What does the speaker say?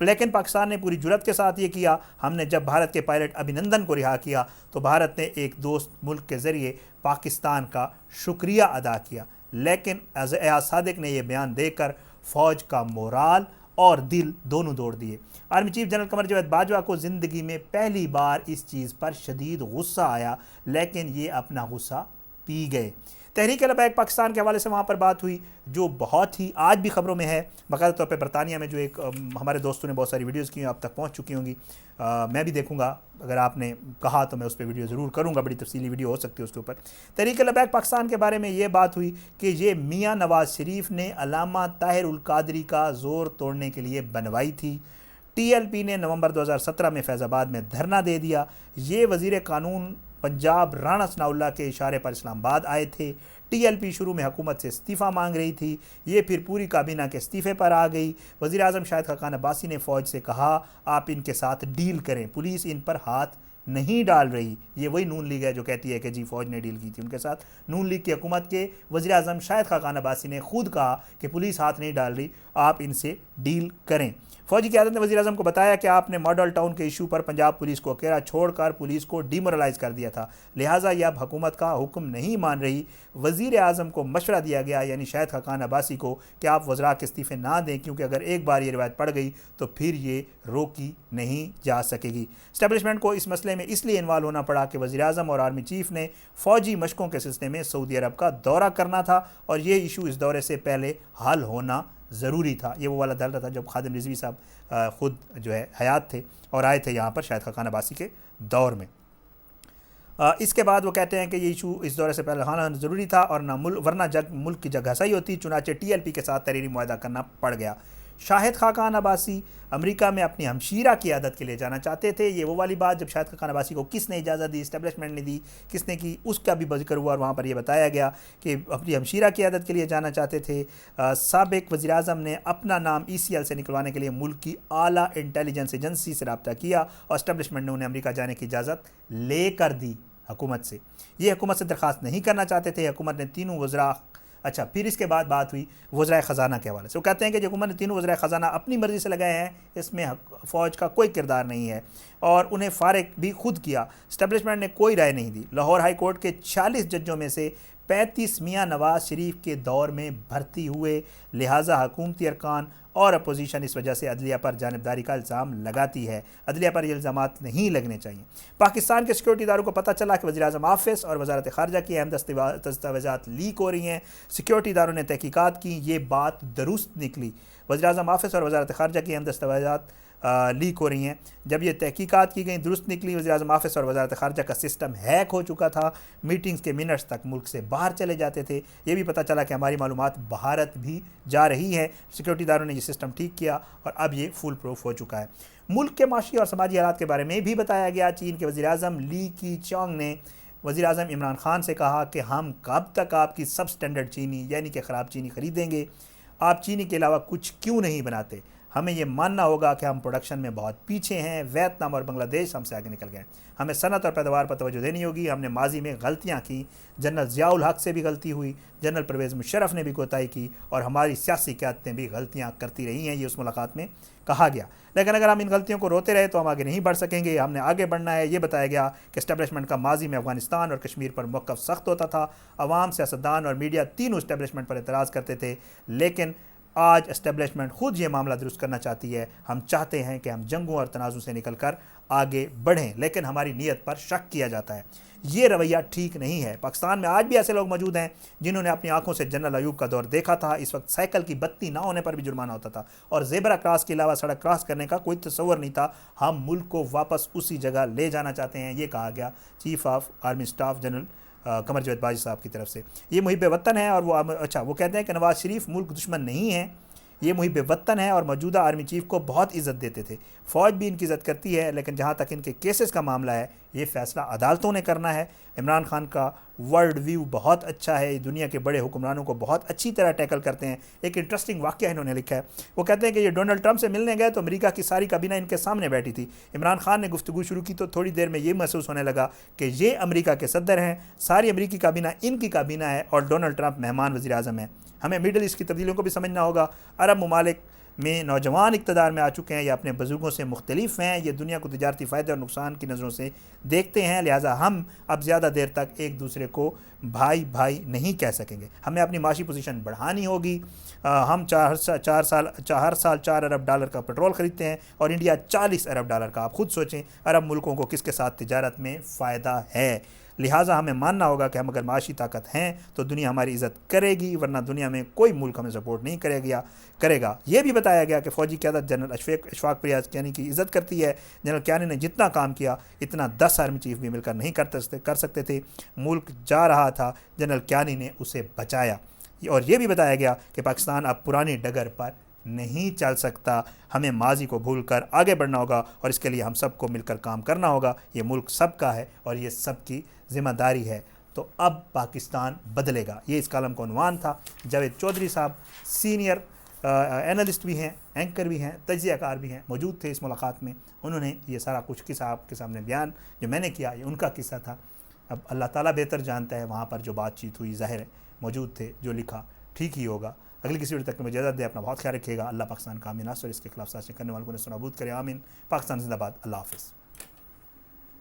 لیکن پاکستان نے پوری جرات کے ساتھ یہ کیا. ہم نے جب بھارت کے پائلٹ ابھینندن کو رہا کیا تو بھارت نے ایک دوست ملک کے ذریعے پاکستان کا شکریہ ادا کیا. لیکن ایاز صادق نے یہ بیان دے کر فوج کا مورال اور دل دونوں توڑ دیے. Army chief general Qamar Javed Bajwa کو زندگی میں پہلی بار اس چیز پر شدید غصہ آیا، لیکن یہ اپنا غصہ پی گئے. تحریک لبیک پاکستان کے حوالے سے وہاں پر بات ہوئی جو بہت ہی آج بھی خبروں میں ہے. باقاعدہ طور پہ برطانیہ میں جو ایک ہمارے دوستوں نے بہت ساری ویڈیوز کی ہیں، اب تک پہنچ چکی ہوں گی. میں بھی دیکھوں گا، اگر آپ نے کہا تو میں اس پہ ویڈیو ضرور کروں گا، بڑی تفصیلی ویڈیو ہو سکتی ہے اس کے اوپر. تحریک لبیک پاکستان کے بارے میں یہ بات ہوئی کہ یہ میاں نواز شریف نے علامہ طاہر القادری کا زور توڑنے کے لیے بنوائی تھی. ٹی ایل پی نے نومبر 2017 میں فیض آباد میں دھرنا دے دیا. یہ وزیر قانون پنجاب رانا ثناء اللہ کے اشارے پر اسلام آباد آئے تھے. ٹی ایل پی شروع میں حکومت سے استعفیٰ مانگ رہی تھی، یہ پھر پوری کابینہ کے استعفے پر آ گئی. وزیر اعظم شاہد خاقان عباسی نے فوج سے کہا آپ ان کے ساتھ ڈیل کریں، پولیس ان پر ہاتھ نہیں ڈال رہی. یہ وہی نون لیگ ہے جو کہتی ہے کہ جی فوج نے ڈیل کی تھی ان کے ساتھ. نون لیگ کی حکومت کے وزیر اعظم شاہد خاقان عباسی نے خود کہا کہ پولیس ہاتھ نہیں ڈال رہی، آپ ان سے ڈیل کریں. فوجی قیادت نے وزیر اعظم کو بتایا کہ آپ نے ماڈل ٹاؤن کے ایشو پر پنجاب پولیس کو اکیلا چھوڑ کر پولیس کو ڈیمورلائز کر دیا تھا، لہٰذا یہ اب حکومت کا حکم نہیں مان رہی. وزیر اعظم کو مشورہ دیا گیا، یعنی شاہد خاقان عباسی کو، کہ آپ وزراء کے استعفے نہ دیں کیونکہ اگر ایک بار یہ روایت پڑ گئی تو پھر یہ روکی نہیں جا سکے گی. اسٹیبلشمنٹ کو اس مسئلے میں اس لیے انوالو ہونا پڑا کہ وزیر اعظم اور آرمی چیف نے فوجی مشقوں کے سلسلے میں سعودی عرب کا دورہ کرنا تھا اور یہ ایشو اس دورے سے پہلے حل ہونا ضروری تھا. یہ وہ والا دورہ تھا جب خادم رضوی صاحب خود جو ہے حیات تھے اور آئے تھے یہاں پر شاہد خاقان عباسی کے دور میں. اس کے بعد وہ کہتے ہیں کہ یہ ایشو اس دورے سے پہلے ہونا ضروری تھا اور ورنہ ملک کی جگہ صحیح ہوتی، چنانچہ ٹی ایل پی کے ساتھ تحریری معاہدہ کرنا پڑ گیا. شاہد خاقان عباسی امریکہ میں اپنی ہمشیرہ کی عیادت کے لیے جانا چاہتے تھے. یہ وہ والی بات جب شاہد خاقان عباسی کو کس نے اجازت دی، اسٹیبلشمنٹ نے دی، کس نے کی، اس کا بھی ذکر ہوا اور وہاں پر یہ بتایا گیا کہ اپنی ہمشیرہ کی عیادت کے لیے جانا چاہتے تھے. سابق وزیر اعظم نے اپنا نام ای سی ایل سے نکلوانے کے لیے ملک کی اعلیٰ انٹیلیجنس ایجنسی سے رابطہ کیا اور اسٹیبلشمنٹ نے انہیں امریکہ جانے کی اجازت لے کر دی حکومت سے. یہ حکومت سے درخواست نہیں کرنا چاہتے تھے. حکومت نے تینوں وزراء پھر اس کے بعد بات ہوئی وزرائے خزانہ کے حوالے سے. وہ کہتے ہیں کہ جو حکومت نے تینوں وزرائے خزانہ اپنی مرضی سے لگائے ہیں، اس میں فوج کا کوئی کردار نہیں ہے اور انہیں فارغ بھی خود کیا. اسٹیبلشمنٹ نے کوئی رائے نہیں دی. لاہور ہائی کورٹ کے 40 ججوں میں سے 35 میاں نواز شریف کے دور میں بھرتی ہوئے، لہٰذا حکومتی ارکان اور اپوزیشن اس وجہ سے عدلیہ پر جانبداری کا الزام لگاتی ہے. عدلیہ پر یہ الزامات نہیں لگنے چاہیے. پاکستان کے سیکورٹی اداروں کو پتہ چلا کہ وزیر اعظم آفس اور وزارت خارجہ کی اہم دستاویزات لیک ہو رہی ہیں. سیکورٹی اداروں نے تحقیقات کی، یہ بات درست نکلی. وزیر اعظم آفس اور وزارت خارجہ کی اہم دستاویزات لیک ہو رہی ہیں. جب یہ تحقیقات کی گئیں درست نکلی. وزیر اعظم آفس اور وزارت خارجہ کا سسٹم ہیک ہو چکا تھا. میٹنگز کے منٹس تک ملک سے باہر چلے جاتے تھے. یہ بھی پتہ چلا کہ ہماری معلومات بھارت بھی جا رہی ہیں. سیکورٹی اداروں نے یہ سسٹم ٹھیک کیا اور اب یہ فول پروف ہو چکا ہے. ملک کے معاشی اور سماجی حالات کے بارے میں بھی بتایا گیا. چین کے وزیر اعظم لی کی چانگ نے وزیر اعظم عمران خان سے کہا کہ ہم کب تک آپ کی سب سٹینڈرڈ چینی یعنی کہ خراب چینی خریدیں گے؟ آپ چینی کے علاوہ کچھ کیوں نہیں بناتے؟ ہمیں یہ ماننا ہوگا کہ ہم پروڈکشن میں بہت پیچھے ہیں. ویتنام اور بنگلہ دیش ہم سے آگے نکل گئے. ہمیں صنعت اور پیداوار پر توجہ دینی ہوگی. ہم نے ماضی میں غلطیاں کی. جنرل ضیاء الحق سے بھی غلطی ہوئی، جنرل پرویز مشرف نے بھی کوتاہی کی اور ہماری سیاسی قیادتیں بھی غلطیاں کرتی رہی ہیں. یہ اس ملاقات میں کہا گیا. لیکن اگر ہم ان غلطیوں کو روتے رہے تو ہم آگے نہیں بڑھ سکیں گے. ہم نے آگے بڑھنا ہے. یہ بتایا گیا کہ اسٹیبلشمنٹ کا ماضی میں افغانستان اور کشمیر پر موقف سخت ہوتا تھا. عوام، سیاستدان اور میڈیا تینوں اسٹیبلشمنٹ پر اعتراض کرتے تھے، لیکن آج اسٹیبلشمنٹ خود یہ معاملہ درست کرنا چاہتی ہے. ہم چاہتے ہیں کہ ہم جنگوں اور تنازع سے نکل کر آگے بڑھیں، لیکن ہماری نیت پر شک کیا جاتا ہے. یہ رویہ ٹھیک نہیں ہے. پاکستان میں آج بھی ایسے لوگ موجود ہیں جنہوں نے اپنی آنکھوں سے جنرل ایوب کا دور دیکھا تھا. اس وقت سائیکل کی بتی نہ ہونے پر بھی جرمانہ ہوتا تھا اور زیبرا کراس کے علاوہ سڑک کراس کرنے کا کوئی تصور نہیں تھا. ہم ملک کو واپس اسی جگہ لے جانا چاہتے ہیں. یہ کہا گیا chief of army staff general Qamar Javed Bajwa صاحب کی طرف سے. یہ محب وطن ہے اور وہ کہتے ہیں کہ نواز شریف ملک دشمن نہیں ہیں، یہ محب وطن ہے اور موجودہ آرمی چیف کو بہت عزت دیتے تھے. فوج بھی ان کی عزت کرتی ہے، لیکن جہاں تک ان کے کیسز کا معاملہ ہے یہ فیصلہ عدالتوں نے کرنا ہے. عمران خان کا ورلڈ ویو بہت اچھا ہے. دنیا کے بڑے حکمرانوں کو بہت اچھی طرح ٹیکل کرتے ہیں. ایک انٹرسٹنگ واقعہ انہوں نے لکھا ہے. وہ کہتے ہیں کہ یہ ڈونلڈ ٹرمپ سے ملنے گئے تو امریکہ کی ساری کابینہ ان کے سامنے بیٹھی تھی. عمران خان نے گفتگو شروع کی تو تھوڑی دیر میں یہ محسوس ہونے لگا کہ یہ امریکہ کے صدر ہیں، ساری امریکی کابینہ ان کی کابینہ ہے اور ڈونلڈ ٹرمپ مہمان وزیر اعظم ہیں. ہمیں میڈل ایسٹ کی تبدیلیوں کو بھی سمجھنا ہوگا. عرب ممالک میں نوجوان اقتدار میں آ چکے ہیں یا اپنے بزرگوں سے مختلف ہیں، یہ دنیا کو تجارتی فائدے اور نقصان کی نظروں سے دیکھتے ہیں، لہٰذا ہم اب زیادہ دیر تک ایک دوسرے کو بھائی بھائی نہیں کہہ سکیں گے۔ ہمیں اپنی معاشی پوزیشن بڑھانی ہوگی۔ ہم ہر سال 4 ارب ڈالر کا پیٹرول خریدتے ہیں اور انڈیا 40 ارب ڈالر کا۔ آپ خود سوچیں عرب ملکوں کو کس کے ساتھ تجارت میں فائدہ ہے، لہٰذا ہمیں ماننا ہوگا کہ ہم اگر معاشی طاقت ہیں تو دنیا ہماری عزت کرے گی، ورنہ دنیا میں کوئی ملک ہمیں سپورٹ نہیں کرے گا۔ یہ بھی بتایا گیا کہ فوجی قیادت جنرل اشفاق پریاز کیانی کی عزت کرتی ہے۔ جنرل کیانی نے جتنا کام کیا اتنا 10 آرمی چیف بھی مل کر نہیں کر سکتے تھے۔ ملک جا رہا تھا، جنرل کیانی نے اسے بچایا۔ اور یہ بھی بتایا گیا کہ پاکستان اب پرانی ڈگر پر نہیں چل سکتا، ہمیں ماضی کو بھول کر آگے بڑھنا ہوگا اور اس کے لیے ہم سب کو مل کر کام کرنا ہوگا۔ یہ ملک سب کا ہے اور یہ سب کی ذمہ داری ہے۔ تو اب پاکستان بدلے گا، یہ اس کالم کا عنوان تھا۔ جاوید چودھری صاحب سینئر اینالسٹ بھی ہیں، اینکر بھی ہیں، تجزیہ کار بھی ہیں، موجود تھے اس ملاقات میں۔ انہوں نے یہ سارا کچھ قصہ آپ کے سامنے بیان جو میں نے کیا، یہ ان کا قصہ تھا۔ اب اللہ تعالیٰ بہتر جانتا ہے وہاں پر جو بات چیت ہوئی، ظاہر ہے موجود تھے، جو لکھا ٹھیک ہی ہوگا۔ اگلی کسی وقت تک میں اجازت دیں، اپنا بہت خیال رکھیے گا۔ اللہ پاکستان کا امن اور اس کے خلاف سازشیں کرنے والوں کو نابود کرے، آمین۔ پاکستان زندہ باد، اللہ حافظ۔